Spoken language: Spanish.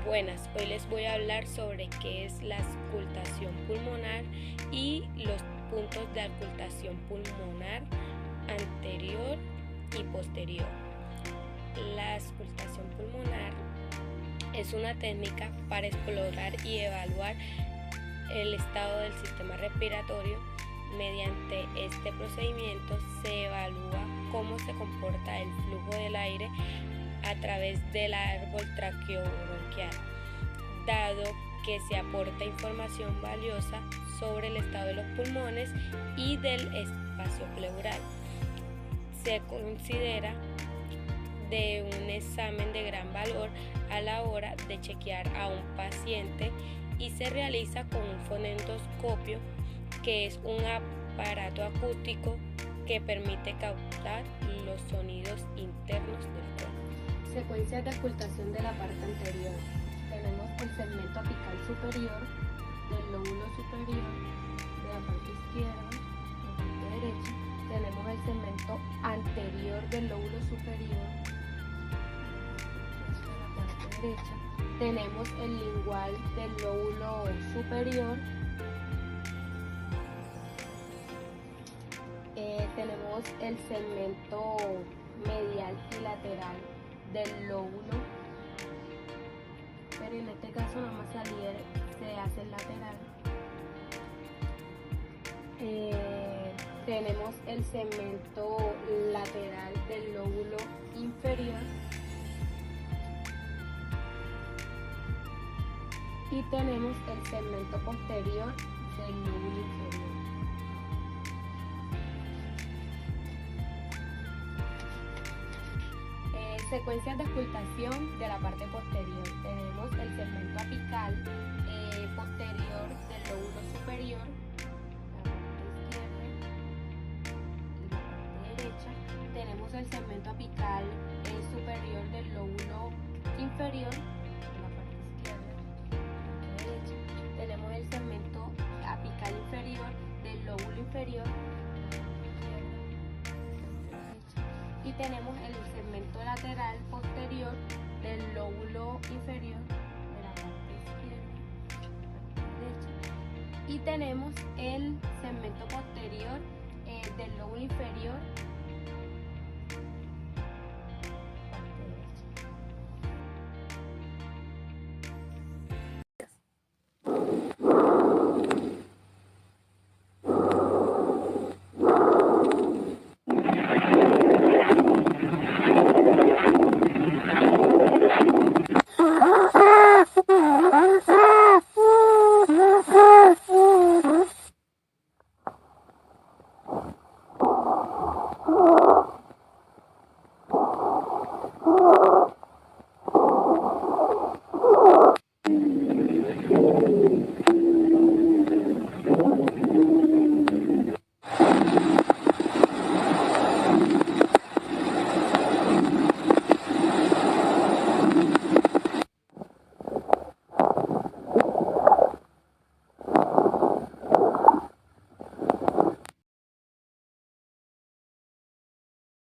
Buenas, hoy les voy a hablar sobre qué es la auscultación pulmonar y los puntos de auscultación pulmonar anterior y posterior. La auscultación pulmonar es una técnica para explorar y evaluar el estado del sistema respiratorio. Mediante este procedimiento se evalúa cómo se comporta el flujo del aire a través del árbol traqueobronquial, dado que se aporta información valiosa sobre el estado de los pulmones y del espacio pleural. Se considera de un examen de gran valor a la hora de chequear a un paciente y se realiza con un fonendoscopio, que es un aparato acústico que permite captar los sonidos internos del cuerpo. Secuencias de auscultación de la parte anterior. Tenemos el segmento apical superior del lóbulo superior de la parte izquierda, de la parte derecha. Tenemos el segmento anterior del lóbulo superior de la parte derecha. Tenemos el lingual del lóbulo superior. Tenemos el segmento medial y lateral del lóbulo, pero en este caso nada más se hace el lateral. Tenemos el segmento lateral del lóbulo inferior y tenemos el segmento posterior del lóbulo inferior. Secuencias de auscultación de la parte posterior. Tenemos el segmento apical posterior del lóbulo superior, la parte izquierda y la parte derecha. Tenemos el segmento apical superior del lóbulo inferior, la parte izquierda y la parte derecha. Tenemos el segmento apical inferior del lóbulo inferior, y tenemos el segmento lateral posterior del lóbulo inferior de la parte izquierda, la parte derecha, y tenemos el segmento posterior del lóbulo inferior, parte derecha.